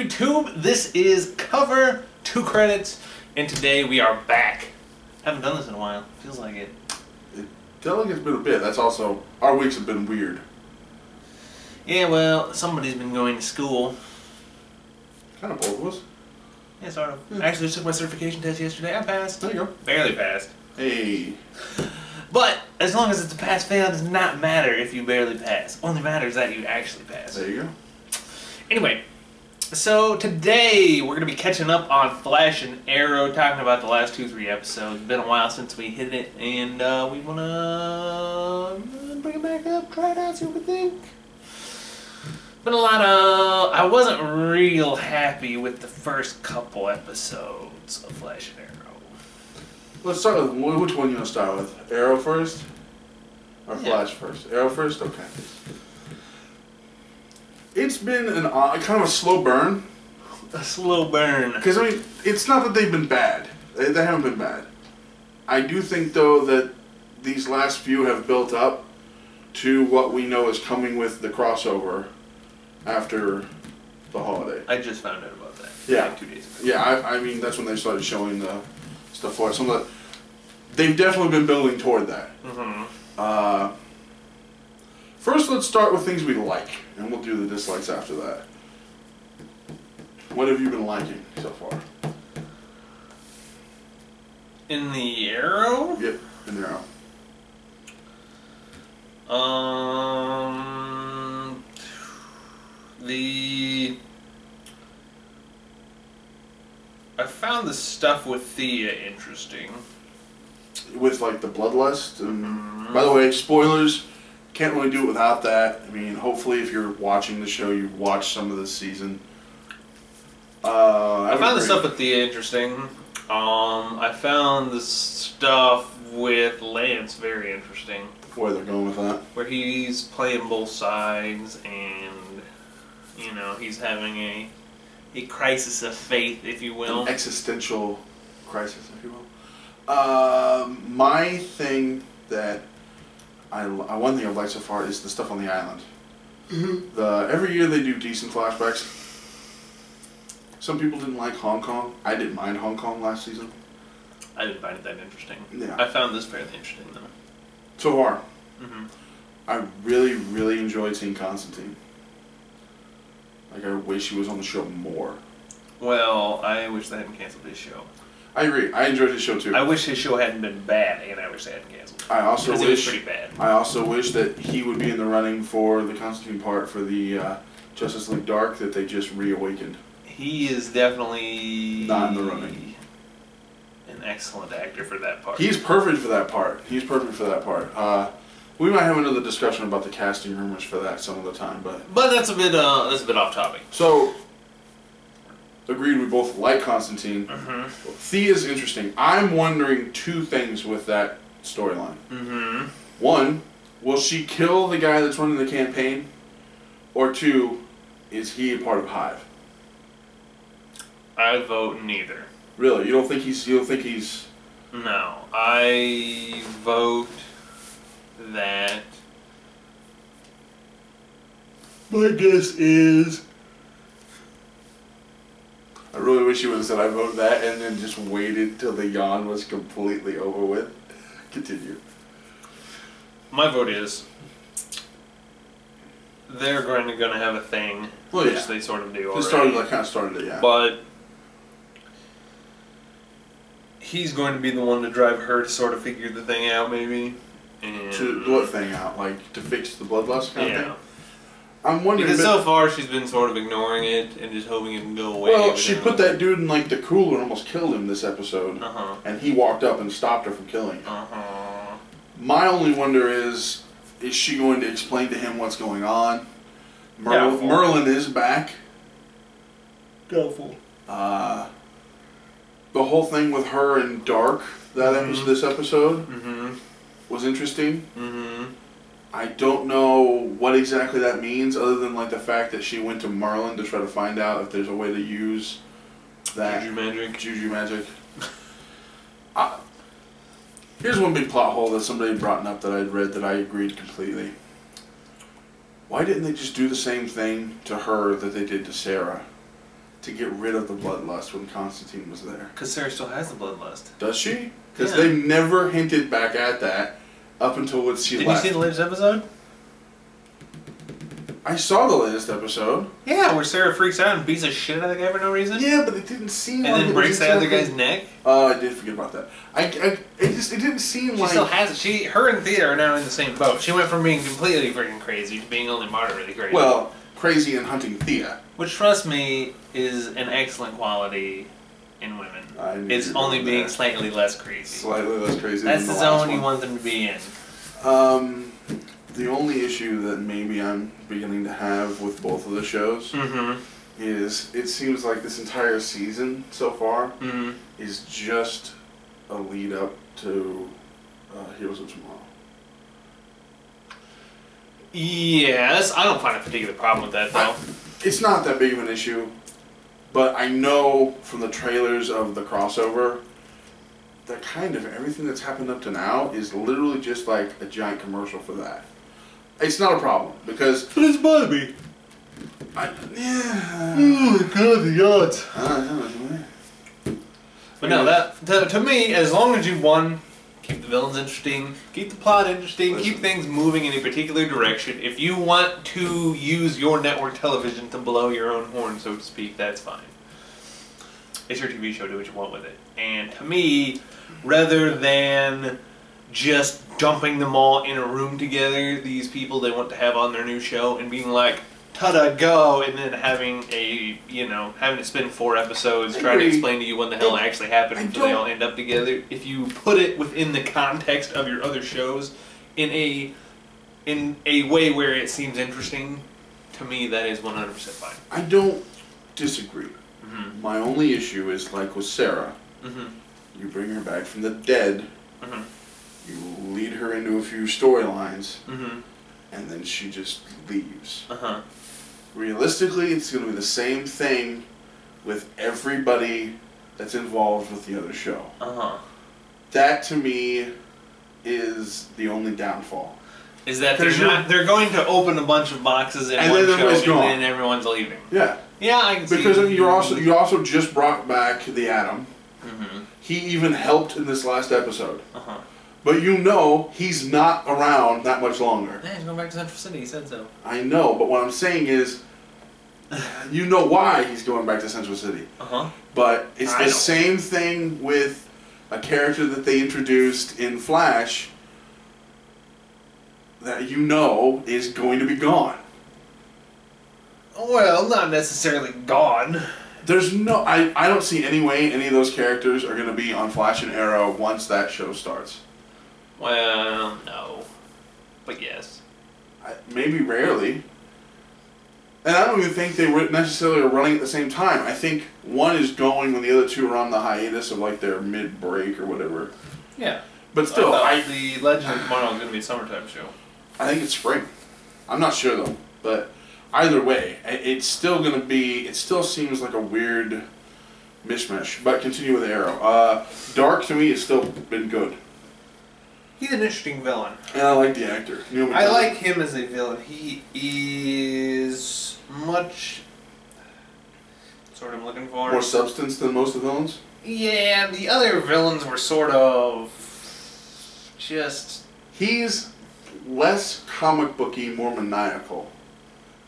YouTube? This is Cover 2 Credits, and today we are back. Haven't done this in a while. Feels like it. It feels like it's been a bit. That's also, our weeks have been weird. Yeah, well, somebody's been going to school. Kind of both of us. Yeah, sort of. I actually just took my certification test yesterday. I passed. There you go. Barely passed. Hey. But as long as it's a pass-fail, it does not matter if you barely pass. Only matters that you actually pass. There you go. Anyway, so today we're going to be catching up on Flash and Arrow, talking about the last 2-3 episodes. It's been a while since we hit it, and we want to bring it back up, try it out, see what we think. Been a lot of... I wasn't real happy with the first couple episodes of Flash and Arrow. Let's start with, which one you want to start with? Arrow first? Or Flash first? Arrow first? Okay. It's been an kind of a slow burn. A slow burn. Because, I mean, it's not that they've been bad. They haven't been bad. I do think, though, that these last few have built up to what we know is coming with the crossover after the holiday. I just found out about that. Yeah. Like 2 days ago. Yeah, I mean, that's when they started showing the stuff for it. Some of the, they've definitely been building toward that. Mm-hmm. First, let's start with things we like, and we'll do the dislikes after that. What have you been liking so far? In the Arrow? Yep, in Arrow. I found the stuff with Thea interesting. With, like, the bloodlust. And, by the way, spoilers. Can't really do it without that. I mean, hopefully if you're watching the show, you've watched some of this season. I found the stuff with Thea interesting. I found the stuff with Lance very interesting. Where they're going with that. Where he's playing both sides and, you know, he's having a crisis of faith, if you will. An existential crisis, if you will. My thing that one thing I've liked so far is the stuff on the island. Mm-hmm. Every year they do decent flashbacks. Some people didn't like Hong Kong. I didn't mind Hong Kong last season. I didn't find it that interesting. Yeah. I found this fairly interesting, though. So far. Mm-hmm. I really, really enjoyed seeing Constantine. Like, I wish he was on the show more. Well, I wish they hadn't canceled his show. I agree. I enjoyed his show, too. I wish his show hadn't been bad, and I wish they hadn't canceled it. I also wish... It was pretty bad. I also wish that he would be in the running for the Constantine part for the Justice League Dark that they just reawakened. He is definitely... not in the running. An excellent actor for that part. He's perfect for that part. He's perfect for that part. We might have another discussion about the casting rumors for that some other time, but that's a bit off topic. So, agreed. We both like Constantine. Mm-hmm. Thea's interesting. I'm wondering two things with that storyline. Mm-hmm. One, will she kill the guy that's running the campaign, or two, is he a part of Hive? I vote neither. Really, you don't think he's? No, I vote that. My guess is... I really wish you would have said I vote that and then just waited till the yawn was completely over with. Continue. My vote is they're going to have a thing, which they sort of do already. They kind of started it, yeah. But he's going to be the one to drive her to sort of figure the thing out, maybe. And to what thing out? Like, to fix the bloodlust kind of thing? I'm wondering... Because so far she's been sort of ignoring it and just hoping it can go away. Well, she put that dude in, like, the cooler and almost killed him this episode. And he walked up and stopped her from killing him. My only wonder is she going to explain to him what's going on? Merlin is back. Doubtful. The whole thing with her and Dark, this episode, was interesting. I don't know what exactly that means, other than like the fact that she went to Merlin to try to find out if there's a way to use that Juju magic. Here's one big plot hole that somebody brought up that I'd read that I agreed completely. Why didn't they just do the same thing to her that they did to Sarah? to get rid of the bloodlust when Constantine was there. Because Sarah still has the bloodlust. Does she? Because Yeah. they never hinted back at that up until when she Did left. you see the latest episode? I saw the latest episode. Yeah, where Sarah freaks out and beats the shit out of the guy for no reason. Yeah, but it didn't seem And like then it breaks was the other exactly- guy's neck. Oh, I did forget about that. It didn't seem She like... still has it. Her and Thea are now in the same boat. She went from being completely freaking crazy to being only moderately crazy. Well, crazy and hunting Thea. Which, trust me, is an excellent quality in women. I knew It's you were only going being there. slightly less crazy. Slightly less crazy That's than the the last zone you one. want them to be in. The only issue that maybe I'm beginning to have with both of the shows Mm-hmm. is it seems like this entire season so far Mm-hmm. is just a lead up to Heroes of Tomorrow. Yes, I don't find a particular problem with that, though. It's not that big of an issue, but I know from the trailers of the crossover that kind of everything that's happened up to now is literally just like a giant commercial for that. It's not a problem because But it's Bobby. yeah. Oh, God, the odds. But no, that to me, as long as you, one, keep the villains interesting, keep the plot interesting, keep things moving in a particular direction. If you want to use your network television to blow your own horn, so to speak, that's fine. It's your TV show, do what you want with it. And to me, rather than just dumping them all in a room together, these people they want to have on their new show, and being like, ta-da, go, and then having to spend 4 episodes trying to explain to you what the hell actually happened until they all end up together. If you put it within the context of your other shows in a way where it seems interesting, to me that is 100% fine. I don't disagree. Mm-hmm. My only issue is like with Sarah. Mm-hmm. You bring her back from the dead. Mm-hmm. You lead her into a few storylines, Mm-hmm. and then she just leaves. Uh-huh. Realistically, it's going to be the same thing with everybody that's involved with the other show. Uh-huh. That, to me, is the only downfall. Is that Because they're going to open a bunch of boxes in And one then show everybody's gone. and then everyone's leaving. Yeah. Yeah, I can see. Because you also just brought back the Atom. Mm-hmm. He even helped in this last episode. Uh-huh. But you know he's not around that much longer. Yeah, he's going back to Central City, he said so. I know, but what I'm saying is, you know why he's going back to Central City. Uh-huh. But it's I the know. same thing with a character that they introduced in Flash that you know is going to be gone. Well, not necessarily gone. There's no... I don't see any way any of those characters are going to be on Flash and Arrow once that show starts. Well, no. But yes. Maybe rarely. And I don't even think they necessarily are running at the same time. I think one is going when the other two are on the hiatus of like their mid-break or whatever. Yeah. But still, the Legend of Tomorrow is going to be a summertime show. I think it's spring. I'm not sure though. But either way, it's still going to be... It still seems like a weird mishmash. But continue with Arrow. Dark to me has still been good. He's an interesting villain. And I like the actor. Neil I McDonough. like him as a villain. He is much... That's what I'm looking for. More substance than most of the villains? Yeah, the other villains were sort of... just... He's less comic booky, more maniacal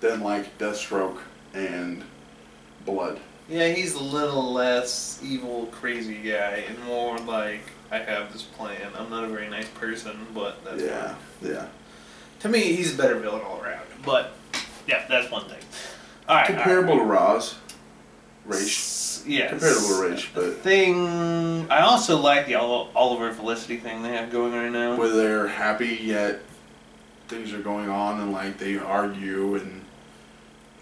than like Deathstroke and Blood. Yeah, he's a little less evil, crazy guy, and more like, I have this plan. I'm not a very nice person, but that's Yeah, fine. yeah. To me, he's a better villain all around. But, yeah, that's one thing. Alright, Comparable to Roz. Raish. Yes. Comparable to Raish, but Thing... I also like the Oliver Felicity thing they have going right now. where they're happy yet things are going on and like they argue and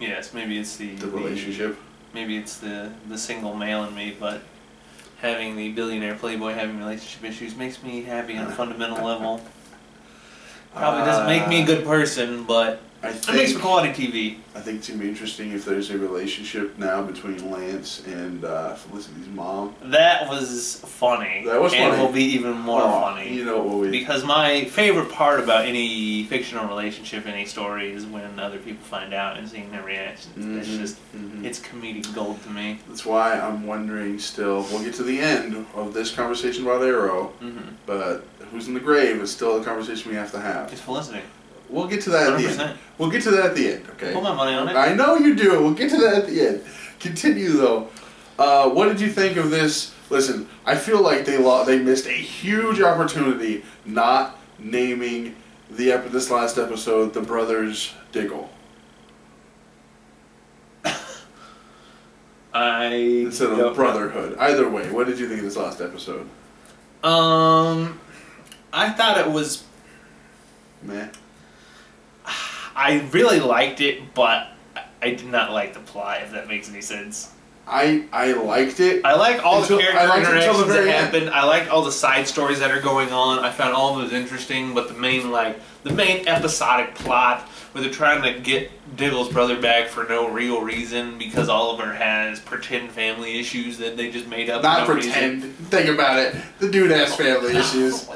Yes, maybe it's the relationship. Maybe it's the single male in me, but having the billionaire playboy having relationship issues makes me happy on a fundamental level. Probably doesn't make me a good person, but It makes for quality TV. I think it's going to be interesting if there's a relationship now between Lance and Felicity's mom. That was funny. That was funny. And will be even more funny. You know what will be. Because my favorite part about any fictional relationship, any story, is when other people find out and seeing their reactions. It's just, it's comedic gold to me. That's why I'm wondering still, we'll get to the end of this conversation about Arrow, but who's in the grave is still a conversation we have to have. It's Felicity. We'll get to that 100%. At the end. We'll get to that at the end, okay? Put my money on it. I know you do. We'll get to that at the end. Continue, though. What did you think of this? Listen, I feel like they missed a huge opportunity not naming this last episode The Brothers Diggle. Instead of Brotherhood. Either way, what did you think of this last episode? I thought it was... Meh. I really liked it, but I did not like the plot, if that makes any sense. I liked it. I like all the character interactions that happened. I liked all the side stories that are going on. I found all of those interesting, but the main episodic plot where they're trying to get Diggle's brother back for no real reason because Oliver has pretend family issues that they just made up. Not pretend. Think about it. The dude has family issues.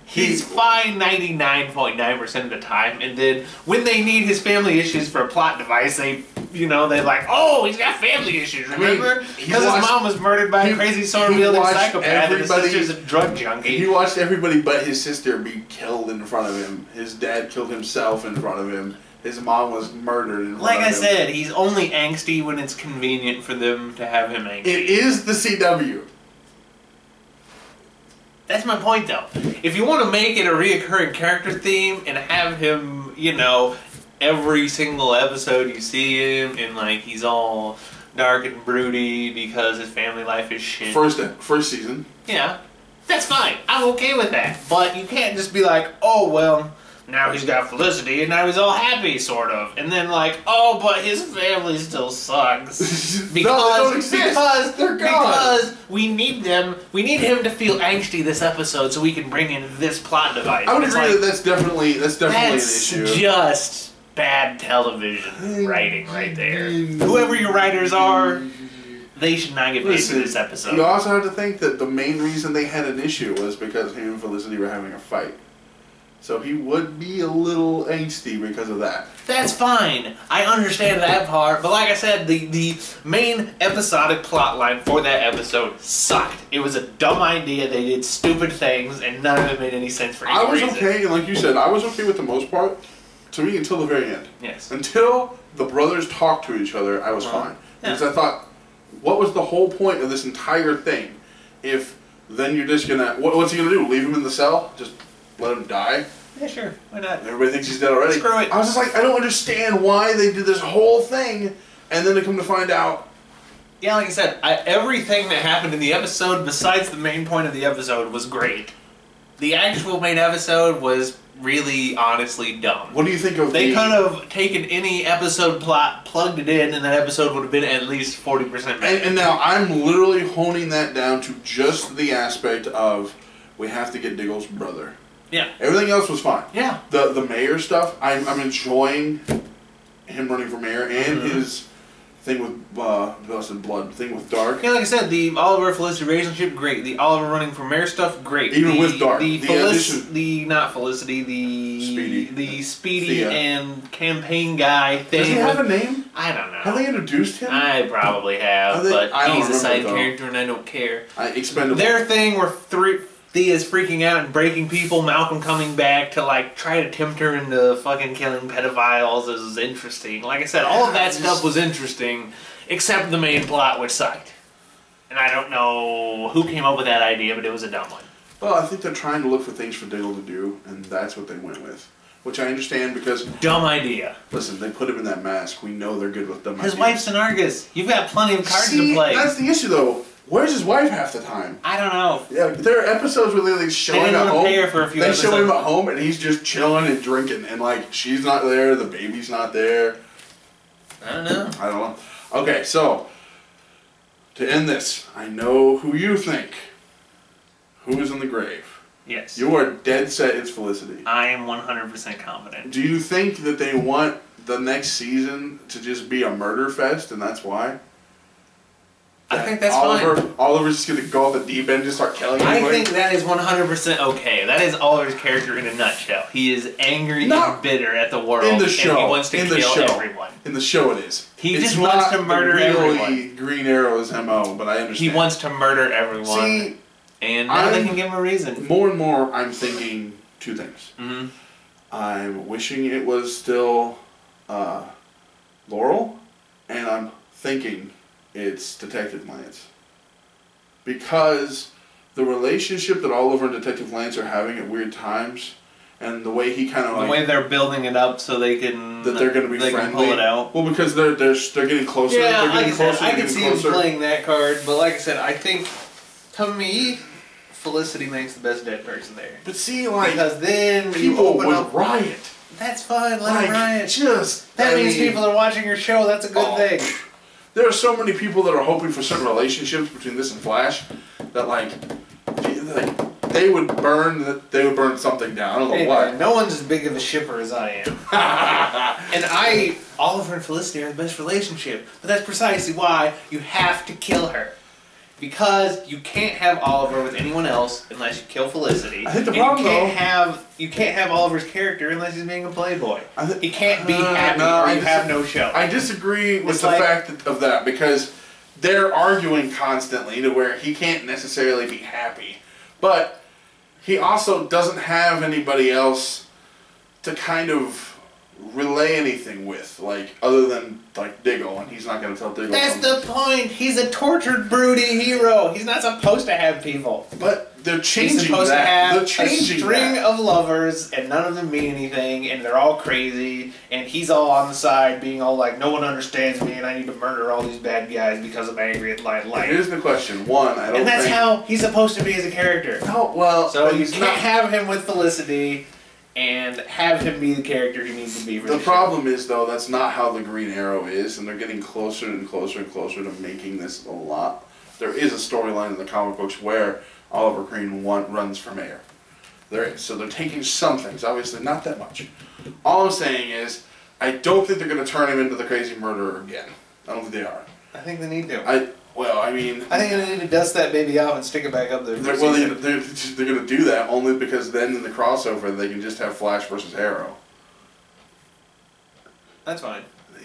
He's fine 99.9% of the time, and then when they need his family issues for a plot device, they're like, oh, he's got family issues, remember? Because his mom was murdered by a crazy sword-wielding psychopath and his sister's a drug junkie. He watched everybody but his sister be killed in front of him. His dad killed himself in front of him. His mom was murdered in front of him. Like I said, he's only angsty when it's convenient for them to have him angsty. It is the CW. That's my point, though. If you want to make it a reoccurring character theme and have him, every single episode you see him and, he's all dark and broody because his family life is shit. First season. Yeah. That's fine. I'm okay with that. But you can't just be like, oh, well, now he's got Felicity and now he's all happy, sort of. And then oh, but his family still sucks. Because they're gone. Because we need them. We need him to feel angsty this episode so we can bring in this plot device. I would agree that that's definitely an issue. That's just bad television writing right there. Whoever your writers are, they should not get paid for this episode. You also have to think that the main reason they had an issue was because him and Felicity were having a fight. So he would be a little angsty because of that. That's fine. I understand that part. But like I said, the main episodic plot line for that episode sucked. It was a dumb idea. They did stupid things, and none of it made any sense for any reason. Okay, and like you said, I was okay with the most part, to me, until the very end. Yes. Until the brothers talked to each other, I was fine. Yeah. Because I thought, what was the whole point of this entire thing? If then you're just going to... What's he going to do? Leave him in the cell? Just... let him die? Yeah, sure. Why not? Everybody thinks he's dead already. Screw it. I was just like, I don't understand why they did this whole thing, and then to come to find out... Yeah, like I said, everything that happened in the episode, besides the main point of the episode, was great. The actual main episode was really, honestly dumb. What do you think of They could have taken any episode plot, plugged it in, and that episode would have been at least 40% better. And now, I'm literally honing that down to just the aspect of, we have to get Diggle's brother. Yeah. Everything else was fine. Yeah. The mayor stuff, I'm enjoying him running for mayor and his thing with Busted Blood, thing with Dark. Yeah, like I said, the Oliver Felicity relationship, great. The Oliver running for mayor stuff, great. Even with Dark. Not Felicity, the Speedy Thea. And campaign guy thing. Does he have a name? I don't know. Have they introduced him? I probably have, but he's a side character and I don't care. Expendable. Their thing where Thea's freaking out and breaking people, Malcolm coming back to try to tempt her into fucking killing pedophiles is interesting. Like I said, all of that stuff was interesting, except the main plot, which sucked. And I don't know who came up with that idea, but it was a dumb one. Well, I think they're trying to look for things for Diggle to do, and that's what they went with. Which I understand because... Dumb idea. Listen, they put him in that mask. We know they're good with dumb ideas. His wife's an Argus. You've got plenty of cards to play. That's the issue, though. Where's his wife half the time? I don't know. Yeah, there are episodes where they show him at home. They show him at home and he's just chilling and drinking, and she's not there, the baby's not there. I don't know. Okay, so to end this, I know who you think. Who is in the grave? Yes. You are dead set it's Felicity. I am 100% confident. Do you think that they want the next season to just be a murder fest, and that's why? I think that's fine. Oliver's just going to go off the deep end and just start killing everybody? I think that is 100% okay. That is Oliver's character in a nutshell. He is angry and bitter at the world, in the show, and he wants to kill everyone. In the show it is. He just wants to murder everyone. Green Arrow's MO, but I understand. He wants to murder everyone. See, and now they can give him a reason. More and more, I'm thinking two things. Mm-hmm. I'm wishing it was still Laurel, and I'm thinking it's Detective Lance. Because the relationship that Oliver and Detective Lance are having at weird times, and the way he kind of the way they're building it up so they can that they're going to be friendly. Can pull it out. Well, because they're getting closer. Yeah, they're getting closer. I can see him playing that card, but like I said, I think to me, Felicity makes the best dead person there. But see, like because then people would riot. That's fine. Let them riot. That means people are watching your show. That's a good thing. There are so many people that are hoping for certain relationships between this and Flash that like they would burn something down. I don't know what. Man, no one's as big of a shipper as I am. And Oliver and Felicity are the best relationship. But that's precisely why you have to kill her. Because you can't have Oliver with anyone else unless you kill Felicity. I think the problem you can't have Oliver's character unless he's being a playboy. He can't be happy or you have no show. I disagree with the fact of that because they're arguing constantly to where he can't necessarily be happy. But he also doesn't have anybody else to kind of relay anything with, like, other than, like, Diggle, and he's not going to tell Diggle. That's the point! He's a tortured, broody hero! He's not supposed to have people. But they're changing that. He's supposed to have a string of lovers, and none of them mean anything, and they're all crazy, and he's all on the side, being all like, no one understands me, and I need to murder all these bad guys because I'm angry at life. Here's the question. One, I don't And that's how he's supposed to be as a character. No, well... So you can't have him with Felicity and have him be the character he needs to be for the problem is, though, that's not how the Green Arrow is, and they're getting closer and closer and closer to making this a lot. There is a storyline in the comic books where Oliver Queen runs for mayor. There is. So they're taking some things, obviously not that much. All I'm saying is, I don't think they're going to turn him into the crazy murderer again. I don't think they are. I think they need to. I think they need to dust that baby out and stick it back up there. They're going to do that only because then in the crossover they can just have Flash versus Arrow. That's fine.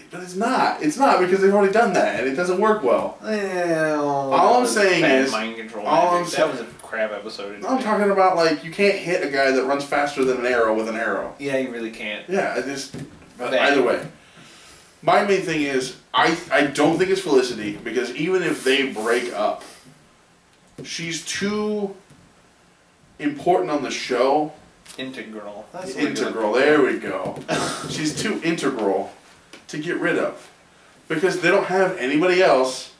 But it's not. It's not because they've already done that and it doesn't work well. All I'm saying is... mind control that was a crap episode. I'm talking about, like, you can't hit a guy that runs faster than an arrow with an arrow. Yeah, you really can't. Yeah, but either way. My main thing is, I don't think it's Felicity, because even if they break up, she's too important on the show. Integral. That's integral, there we go. She's too integral to get rid of. Because they don't have anybody else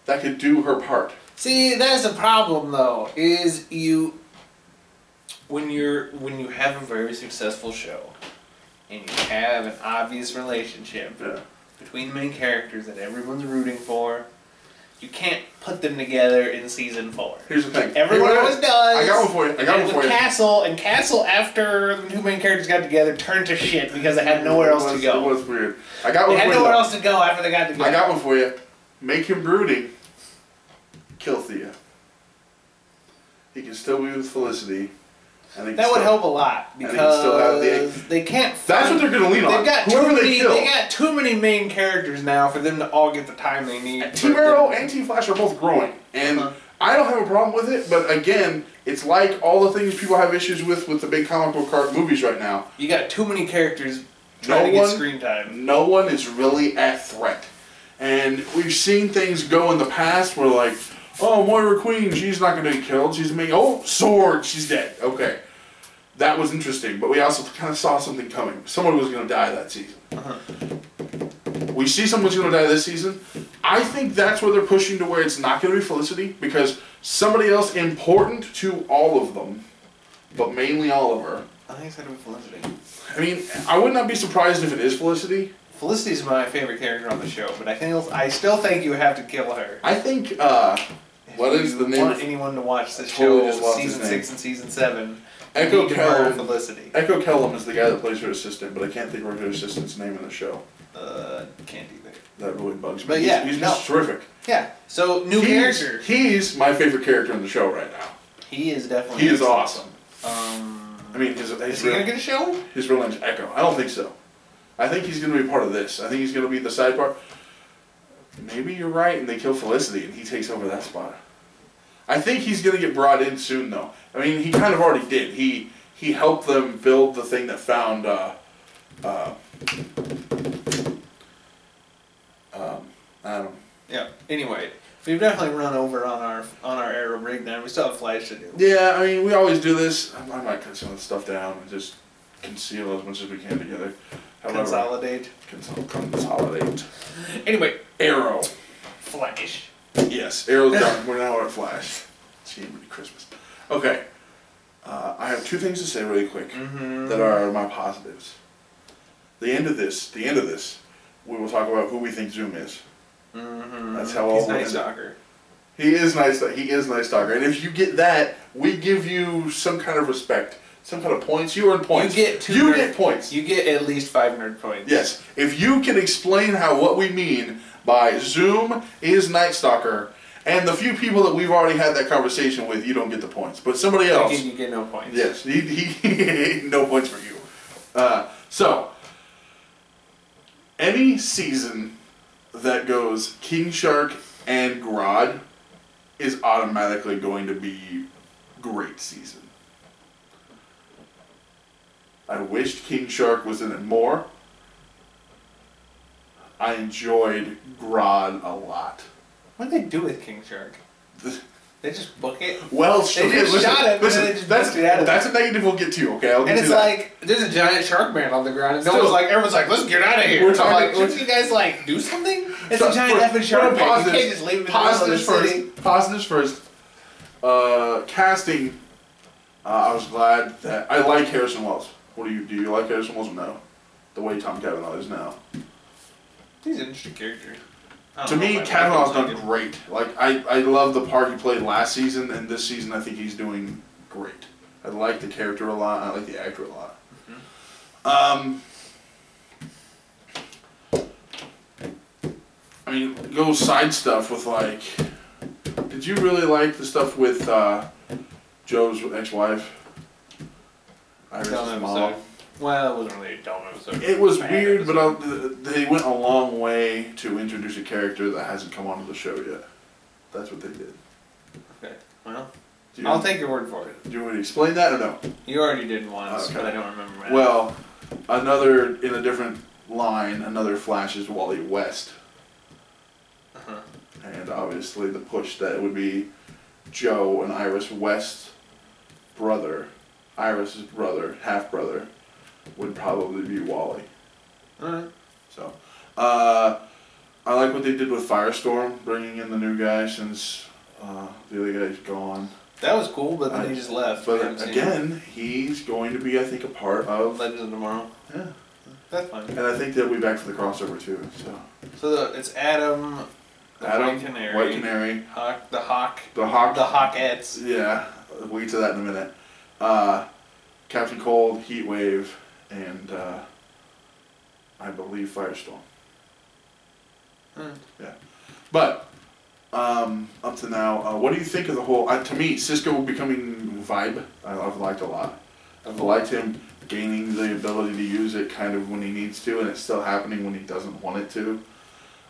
that could do her part. See, that's the problem, though, is when you have a very successful show, and you have an obvious relationship between the main characters that everyone's rooting for, you can't put them together in season 4. Here's the thing. Everyone always does. I got one for you. Castle, after the two main characters got together, turned to shit because they had nowhere else to go. It was weird. They had nowhere else to go after they got together. I got one for you. Make him brooding. Kill Thea. He can still be with Felicity. That would help a lot because they can't. That's what they're going to lean on. They got too many main characters now for them to all get the time they need. Team Arrow and Team Flash are both growing, and I don't have a problem with it. But again, it's like all the things people have issues with the big comic book card movies right now. You got too many characters trying to get screen time. No one is really at threat, and we've seen things go in the past where like, oh, Moira Queen, she's not going to get killed. She's making, Sword, she's dead. Okay. That was interesting, but we also kind of saw something coming. Someone was going to die that season. We see someone's going to die this season. I think that's where they're pushing to where it's not going to be Felicity, because somebody else important to all of them, but mainly Oliver. I think it's going to be Felicity. I mean, I would not be surprised if it is Felicity. Felicity's my favorite character on the show, but I still think you have to kill her. I think, What is the name? Want anyone to watch the totally show, just lost his season name. 6 and season 7? Echo Kellum. Felicity. Echo Kellum is the guy that plays her assistant, but I can't think of her assistant's name in the show. Can't either. That really bugs me. But yeah, he's no. terrific. Yeah. So new character. He's my favorite character in the show right now. He is definitely. He is awesome. I mean, is he gonna get a show? His real name's Echo. I don't think so. I think he's gonna be part of this. I think he's gonna be the side part. Maybe you're right, and they kill Felicity, and he takes over that spot. I think he's gonna get brought in soon, though. I mean, he kind of already did. He helped them build the thing that found Adam. Yeah. Anyway, we've definitely run over on our Arrow breakdown. We still have Flash to do. Yeah, I mean, we always do this. I might cut some of the stuff down and just conceal as much as we can together. However, Consolidate. Consolidate. Anyway, Arrow. Flash. Yes, Arrow's done. We're now at Flash. Gee, Merry Christmas. Okay. I have two things to say really quick that are my positives. The end of this, we will talk about who we think Zoom is. That's how he's Night Stalker. He is Night Stalker. And if you get that, we give you some kind of respect, some kind of points. You earn points. You get points. You get at least 5 nerd points. Yes. If you can explain what we mean by Zoom is Night Stalker, and the few people that we've already had that conversation with, you don't get the points. But somebody else... You get no points. Yes. He no points for you. So, any season that goes King Shark and Grodd is automatically going to be great season. I wished King Shark was in it more. I enjoyed Grodd a lot. What did they do with King Shark? They just book it? Well, they just shot it, listen, and then they just booked it out of that's a negative we'll get to, okay? And it's like, there's a giant shark man on the ground, and everyone's like, let's get out of here. We're talking, wouldn't you guys, do something? It's a giant effing shark man. You can't just leave him in the middle of the city. Positives first. Casting, I was glad that... I like Harrison Wells. Do you like Harrison Wells or no? The way Tom Cavanaugh is now. He's an interesting character. To me, Cavanaugh's done great. I love the part he played last season, and this season I think he's doing great. I like the character a lot. I like the actor a lot. I mean, go side stuff with did you really like the stuff with Joe's ex-wife? Iris' mom. Well, it wasn't really a dumb episode. It was weird, but they went a long way to introduce a character that hasn't come onto the show yet. That's what they did. Okay, well, I'll take your word for it. Do you want me to explain that or no? You already did once, okay. But I don't remember that. Well, in a different line, another Flash is Wally West. And obviously the push that it would be Joe and Iris West's brother, Iris' brother, half-brother, would probably be Wally. Alright. So, I like what they did with Firestorm, bringing in the new guy since the other guy's gone. That was cool, but then he just left. But again, he's going to be, I think, a part of Legends of Tomorrow. Yeah. That's fine. And I think they'll be back for the crossover too. So it's Adam, White Canary, Hawk, the Hawkettes. Yeah, we'll get to that in a minute. Captain Cold, Heatwave, and I believe Firestorm. Yeah, but up to now, what do you think of the whole? To me, Cisco becoming Vibe, I've liked a lot. I've liked him gaining the ability to use it kind of when he needs to, and it's still happening when he doesn't want it to.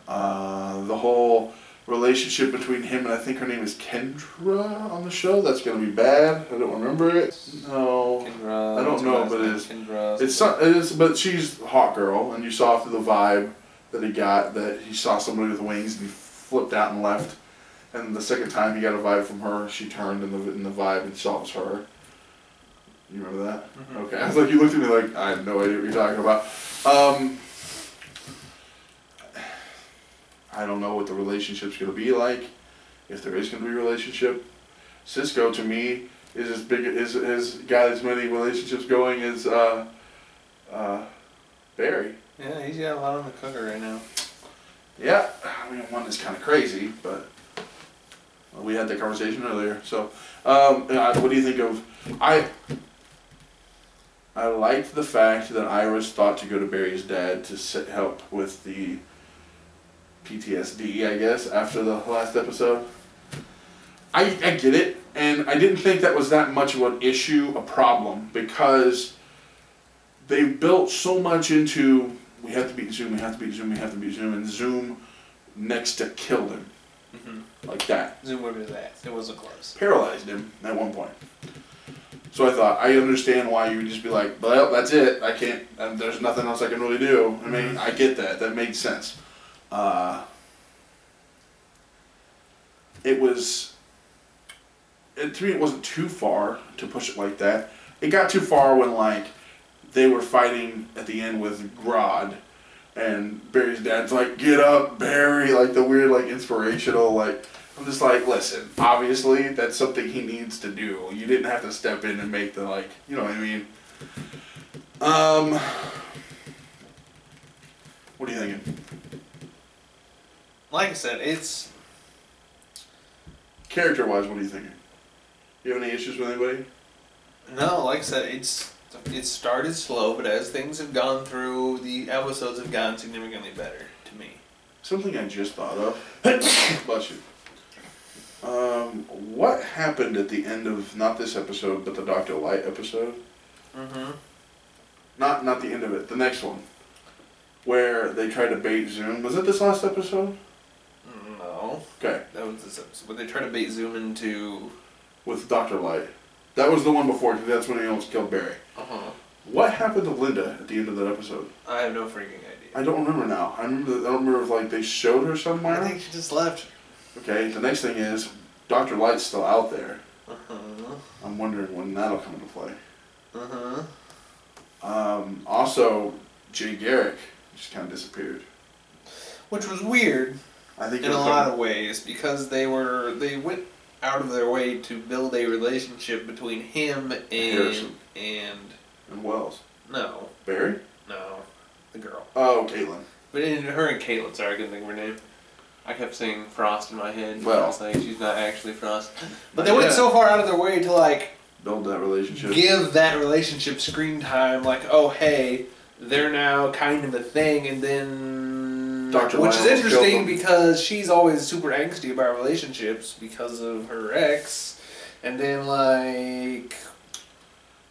The whole relationship between him and I think her name is Kendra on the show. That's gonna be bad. I don't remember it. No, Kendra, I don't know, but it is. Kendra. It is, but she's Hawk Girl, and you saw through the vibe that he got that he saw somebody with wings and he flipped out and left. And the second time he got a vibe from her, she turned in the vibe and saw it was her. You remember that? Mm-hmm. Okay. I was like, you looked at me like I had no idea what you're talking about. I don't know what the relationship's going to be like, if there is going to be a relationship. Cisco, to me, is as big, has got as many relationships going as Barry. Yeah, he's got a lot on the cooker right now. Yeah, I mean, one is kind of crazy, but We had that conversation earlier. So, what do you think of? I liked the fact that Iris thought to go to Barry's dad to help with the PTSD, I guess, after the last episode. I get it, and I didn't think that was that much of an issue, a problem, because they built so much into, we have to beat Zoom, we have to beat Zoom, we have to beat Zoom, and Zoom next to killed him. Mm-hmm. Like that. Zoom would do that. It wasn't close. Paralyzed him at one point. So I thought, I understand why you would just be like, well, that's it, I can't, there's nothing else I can really do. I mean, I get that, that made sense. To me, it wasn't too far to push it like that. It got too far when, like, they were fighting at the end with Grodd, and Barry's dad's like, get up, Barry, like the weird, like, inspirational, like, I'm just like, listen, obviously, that's something he needs to do. You didn't have to step in and make the, like, you know what I mean? What are you thinking? Like I said, it's... Character-wise, what are you thinking? You have any issues with anybody? No, like I said, it started slow, but as things have gone through, the episodes have gotten significantly better to me. Something I just thought of. Bless you. What happened at the end of, not this episode, but the Dr. Light episode? Mm-hmm. Not the end of it, the next one. Where they tried to bait Zoom. Was it this last episode? No. Okay. That was this episode. But they tried to bait Zoom into... With Dr. Light. That was the one before, because that's when he almost killed Barry. Uh-huh. What happened to Linda at the end of that episode? I have no freaking idea. I don't remember now. I don't remember if, like, they showed her somewhere. I think she just left. Okay, the next thing is, Dr. Light's still out there. Uh-huh. I'm wondering when that'll come into play. Uh-huh. Also, Jay Garrick just kind of disappeared. Which was weird. I think in a lot of ways, because they went out of their way to build a relationship between him and Harrison. and Wells. No. Barry? No. The girl. Oh, Caitlin. But her and Caitlin, sorry, I couldn't think of her name. I kept saying Frost in my head. Well. I was like, she's not actually Frost. But they went so far out of their way to, like... build that relationship. Give that relationship screen time, like, oh, hey, they're now kind of a thing, and then... Which is interesting because she's always super angsty about relationships because of her ex, and then, like...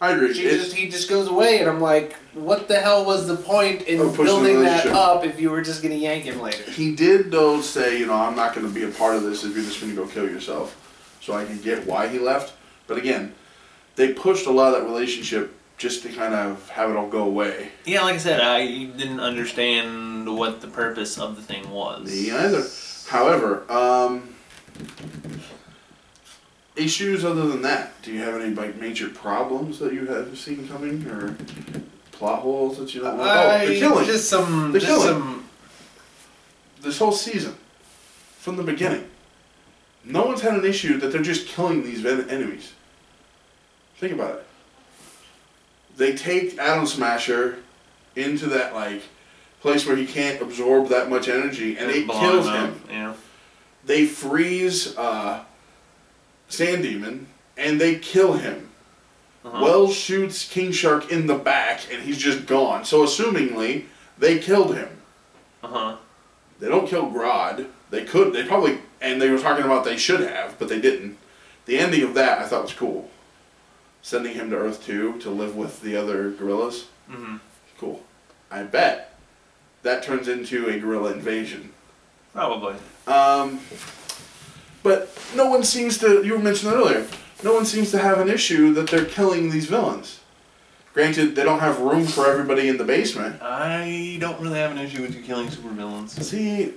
I agree. He just goes away, and I'm like, what the hell was the point in building that up if you were just going to yank him later? He did, though, say, you know, I'm not going to be a part of this if you're just going to go kill yourself. So I can get why he left. But again, they pushed a lot of that relationship just to kind of have it all go away. Yeah, like I said, I didn't understand what the purpose of the thing was. Me either. However, issues other than that, do you have any like major problems that you have seen coming, or plot holes that you don't know? The killing. Just some. This whole season, from the beginning, no one's had an issue that they're just killing these enemies. Think about it. They take Atom Smasher into that like place where he can't absorb that much energy, and it kills him. Yeah. They freeze Sand Demon, and they kill him. Wells shoots King Shark in the back, and he's just gone. So, assumingly, they killed him. They don't kill Grodd. They could. They probably... And they were talking about they should have, but they didn't. The ending of that, I thought was cool. Sending him to Earth 2 to live with the other gorillas. Cool. I bet that turns into a gorilla invasion. Probably. But no one seems to, you mentioned earlier, no one seems to have an issue that they're killing these villains. Granted, they don't have room for everybody in the basement. I don't really have an issue with you killing supervillains. See,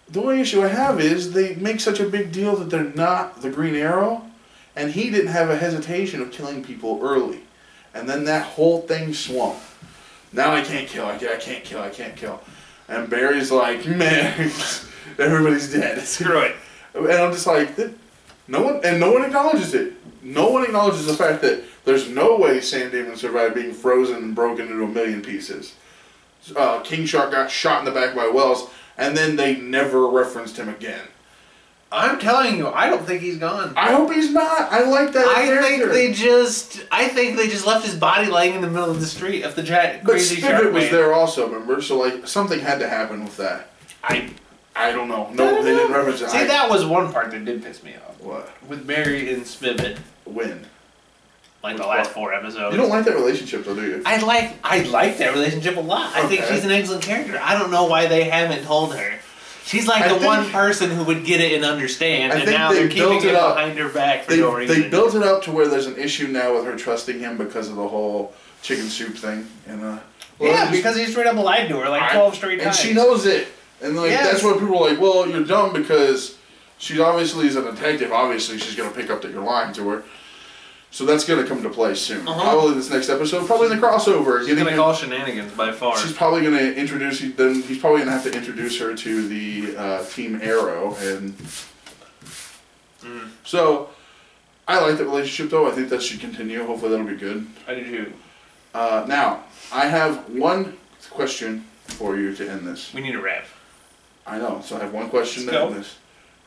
the only issue I have is they make such a big deal that they're not the Green Arrow, and he didn't have a hesitation of killing people early. And then that whole thing swung. Now I can't kill, I can't kill, I can't kill. And Barry's like, man, everybody's dead. Screw it. And I'm just like, no one acknowledges it. No one acknowledges the fact that there's no way Sand Demon survived being frozen and broken into a million pieces. King Shark got shot in the back by Wells, and then they never referenced him again. I'm telling you, I don't think he's gone. I hope he's not. I like that character. I think they just left his body laying in the middle of the street of the giant crazy shark But Spivet was man. there also, remember? So like something had to happen with that. I don't know. No, they didn't reference it. See, that was one part that did piss me off. What? With Barry and Spivet. When? Like the last 4 episodes. You don't like that relationship though, do you? I like that relationship a lot. I think she's an excellent character. I don't know why they haven't told her. She's like the one person who would get it and understand, and now they're keeping it behind her back for no reason. They built it up to where there's an issue now with her trusting him because of the whole chicken soup thing. And because he straight up lied to her like 12 straight times. And she knows it. And like that's why people are like, well, you're dumb because she obviously is a detective. Obviously, she's going to pick up that you're lying to her. So that's going to come to play soon. Probably this next episode. Probably in the crossover. She's going to call shenanigans by far. She's probably going to introduce you. Then he's probably going to have to introduce her to the Team Arrow. And so I like that relationship, though. I think that should continue. Hopefully that'll be good. I do too. Now, I have one question for you to end this. We need a wrap. I know. So I have one question to end this.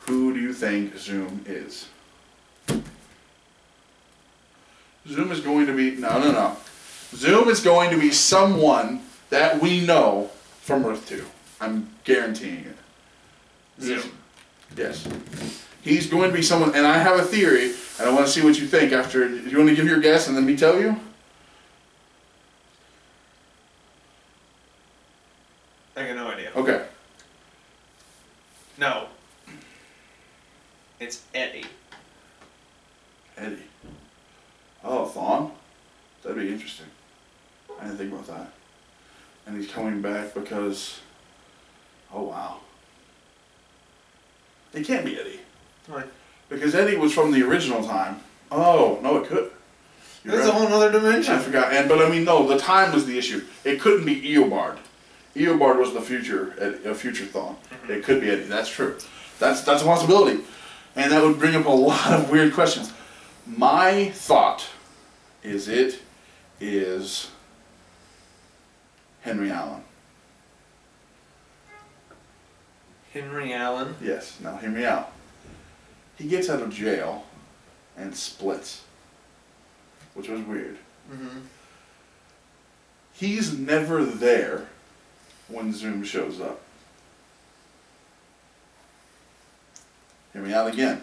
Who do you think Zoom is? Zoom is going to be... No. Zoom is going to be someone that we know from Earth 2. I'm guaranteeing it. Zoom. Yes. He's going to be someone... And I have a theory, and I want to see what you think after... Do you want to give your guess and then me tell you? I got no idea. Okay. No. It's Eddie. Eddie. Oh, Thawne? That'd be interesting. I didn't think about that. And he's coming back because... Oh, wow. It can't be Eddie. Right. Because Eddie was from the original time. Oh, no, it could. There's a whole other dimension. I forgot. But I mean, no, the time was the issue. It couldn't be Eobard. Eobard was the future Thawne. It could be Eddie. That's true. That's a possibility. And that would bring up a lot of weird questions. My thought is it is Henry Allen. Henry Allen? Yes, now hear me out. He gets out of jail and splits, which was weird. He's never there when Zoom shows up. Hear me out again.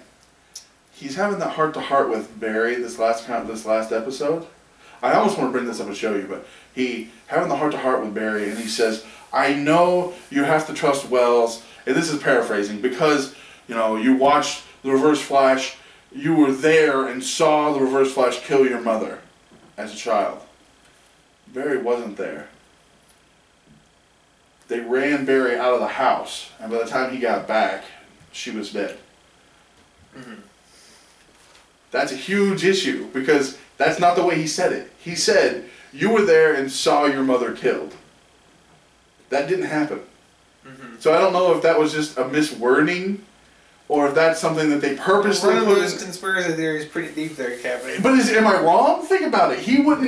He's having that heart-to-heart with Barry this last episode. I almost want to bring this up and show you, but he having the heart-to-heart with Barry, and he says, I know you have to trust Wells, and this is paraphrasing, because, you know, you watched the Reverse Flash, you were there and saw the Reverse Flash kill your mother as a child. Barry wasn't there. They ran Barry out of the house, and by the time he got back, she was dead. That's a huge issue, because that's not the way he said it. He said, you were there and saw your mother killed. That didn't happen. So I don't know if that was just a miswording, or if that's something that they purposely put in. One of those conspiracy theories pretty deep there, Captain. But am I wrong? Think about it. He would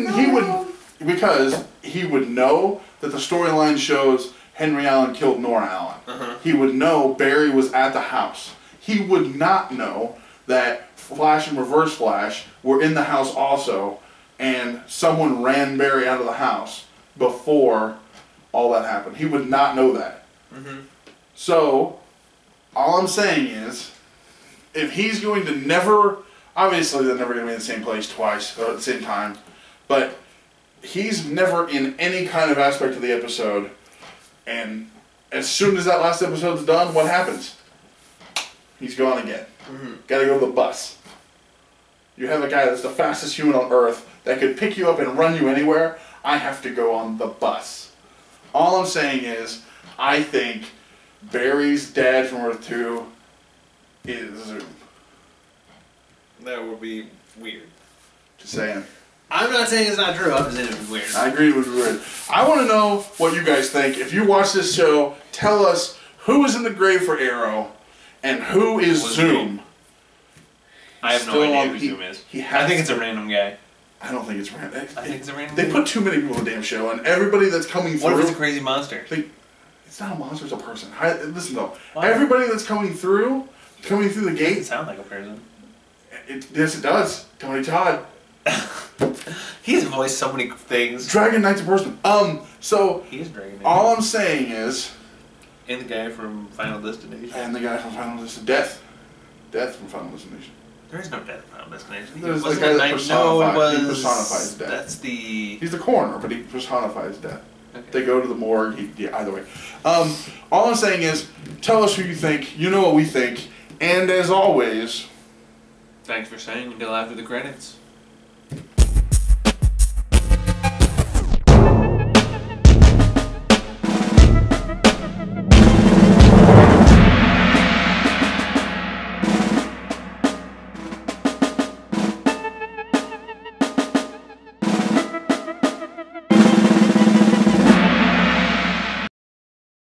because he would know that the storyline shows Henry Allen killed Nora Allen. He would know Barry was at the house. He would not know that Flash and Reverse Flash were in the house also, and someone ran Barry out of the house before all that happened. He would not know that. So, all I'm saying is, if he's going to never, obviously they're never going to be in the same place twice, or at the same time, but he's never in any kind of aspect of the episode, and as soon as that last episode's done, what happens? He's gone again. Gotta go to the bus. You have a guy that's the fastest human on Earth that could pick you up and run you anywhere. I have to go on the bus. All I'm saying is, I think Barry's dad from Earth 2 is Zoom. That would be weird. Just saying. I'm not saying it's not true, I'm just saying it would be weird. I agree it would be weird. I want to know what you guys think. If you watch this show, tell us who is in the grave for Arrow and who is Zoom. I have no idea who Zoom is. I think it's a random guy. I don't think it's random. I think it's a random They guy. put too many people in the damn show, and everybody that's coming through... What if it's a crazy monster? It's not a monster, it's a person. Listen though, everybody that's coming through, coming through the Doesn't gate. sound like a person. Yes, it does. Tony Todd. He's voiced so many things. Dragon Knight's a person. So He's Dragon Knight. all I'm saying is, And the guy from Final Destination. and the guy from Final Destination, Death from Final Destination. There is no death in Final Destination. There's the Wasn't guy it that Night- personifies- No, it he was. personifies death. That's the. He's the coroner, but he personifies death. Okay. They go to the morgue. Either way. All I'm saying is, tell us who you think. You know what we think. And as always, Thanks for saying until after the credits.